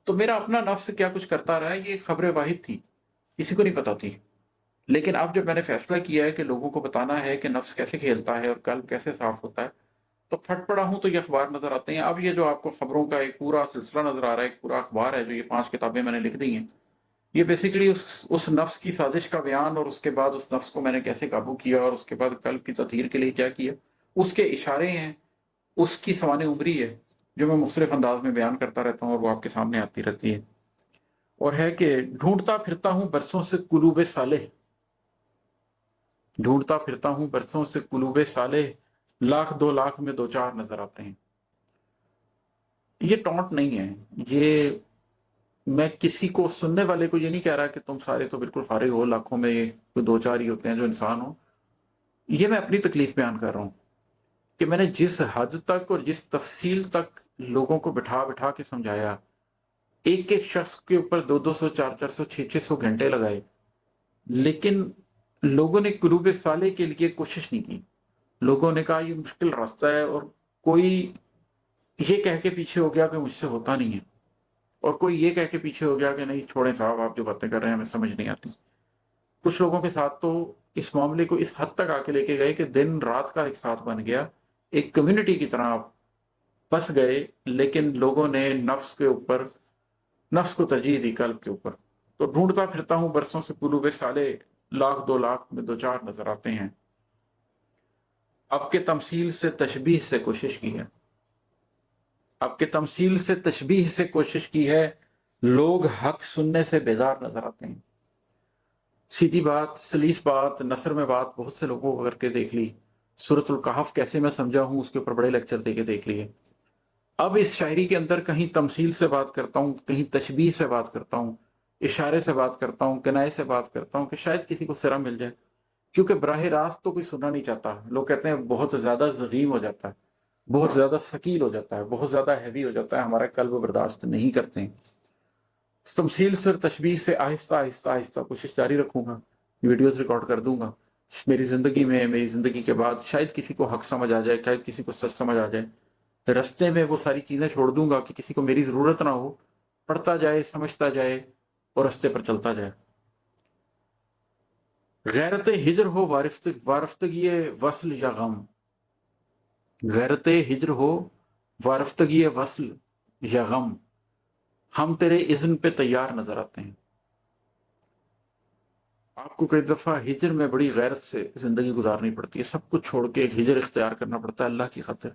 تو میرا اپنا نفس کیا کچھ کرتا رہا یہ خبر واحد تھی، کسی کو نہیں پتا تھی۔ لیکن اب جب میں نے فیصلہ کیا ہے کہ لوگوں کو بتانا ہے کہ نفس کیسے کھیلتا ہے اور قلب کیسے صاف ہوتا ہے، تو پھٹ پڑا ہوں تو یہ اخبار نظر آتے ہیں۔ اب یہ جو آپ کو خبروں کا ایک پورا سلسلہ نظر آ رہا ہے، ایک پورا اخبار ہے جو یہ 5 کتابیں میں نے لکھ دی ہیں، یہ بیسیکلی اس نفس کی سازش کا بیان، اور اس کے بعد اس نفس کو میں نے کیسے قابو کیا اور اس کے بعد قلب کی تطہیر کے لیے کیا کیا، اس کے اشارے ہیں، اس کی سوانح عمری ہے جو میں مختلف انداز میں بیان کرتا رہتا ہوں اور وہ آپ کے سامنے آتی رہتی ہے۔ اور ہے کہ ڈھونڈتا پھرتا ہوں برسوں سے قلوب صالح، ڈھونڈتا پھرتا ہوں برسوں سے قلوب صالح، لاکھ دو لاکھ میں دو چار نظر آتے ہیں۔ یہ ٹونٹ نہیں ہے، یہ میں کسی کو سننے والے کو یہ نہیں کہہ رہا کہ تم سارے تو بالکل فارغ ہو، لاکھوں میں کوئی دو چار ہی ہوتے ہیں جو انسان ہو۔ یہ میں اپنی تکلیف بیان کر رہا ہوں کہ میں نے جس حد تک اور جس تفصیل تک لوگوں کو بٹھا بٹھا کے سمجھایا، ایک ایک شخص کے اوپر 200 400 600 گھنٹے لگائے، لیکن لوگوں نے قلوب صالح کے لیے کوشش نہیں کی۔ لوگوں نے کہا یہ مشکل راستہ ہے، اور کوئی یہ کہہ کے پیچھے ہو گیا کہ مجھ سے ہوتا نہیں ہے، اور کوئی یہ کہہ کے پیچھے ہو گیا کہ نہیں چھوڑیں صاحب، آپ جو باتیں کر رہے ہیں ہمیں سمجھ نہیں آتی۔ کچھ لوگوں کے ساتھ تو اس معاملے کو اس حد تک آ کے لے کے گئے کہ دن رات کا ایک ساتھ بن گیا، ایک کمیونٹی کی طرح آپ پس گئے، لیکن لوگوں نے نفس کے اوپر، نفس کو ترجیح دی قلب کے اوپر۔ تو ڈھونڈتا پھرتا ہوں برسوں سے قلوب صالح، لاکھ دو لاکھ میں دو چار نظر آتے ہیں۔ اب کے تمثیل سے تشبیہ سے کوشش کی ہے، اب کے تمثیل سے تشبیہ سے کوشش کی ہے، لوگ حق سننے سے بیزار نظر آتے ہیں۔ سیدھی بات، سلیس بات، نثر میں بات بہت سے لوگوں کو کر کے دیکھ لی، سورۃ الکہف کیسے میں سمجھا ہوں اس کے اوپر بڑے لیکچر دے کے دیکھ لیے۔ اب اس شاعری کے اندر کہیں تمثیل سے بات کرتا ہوں، کہیں تشبیہ سے بات کرتا ہوں، اشارے سے بات کرتا ہوں، کنایے سے بات کرتا ہوں کہ شاید کسی کو سرا مل جائے، کیونکہ براہ راست تو کوئی سننا نہیں چاہتا۔ لوگ کہتے ہیں بہت زیادہ ضخیم ہو جاتا ہے، بہت زیادہ ثقیل ہو جاتا ہے، بہت زیادہ ہیوی ہو جاتا ہے، ہمارا قلب برداشت نہیں کرتے ہیں۔ اس تمثیل سے اور تشبیہ سے آہستہ آہستہ آہستہ کوشش جاری رکھوں گا، ویڈیوز ریکارڈ کر دوں گا میری زندگی میں، میری زندگی کے بعد شاید کسی کو حق سمجھ آ جائے، شاید کسی کو سچ سمجھ آ جائے۔ رستے میں وہ ساری چیزیں چھوڑ دوں گا کہ کسی کو میری ضرورت نہ ہو، پڑھتا جائے، سمجھتا جائے اور رستے پر چلتا جائے۔ غیرت ہجر ہو وارفتگی وصل یا غم، غیرت ہجر ہو وارفتگی وصل یا غم، ہم تیرے اذن پہ تیار نظر آتے ہیں۔ آپ کو کئی دفعہ ہجر میں بڑی غیرت سے زندگی گزارنی پڑتی ہے، سب کچھ چھوڑ کے ایک ہجر اختیار کرنا پڑتا ہے اللہ کی خاطر۔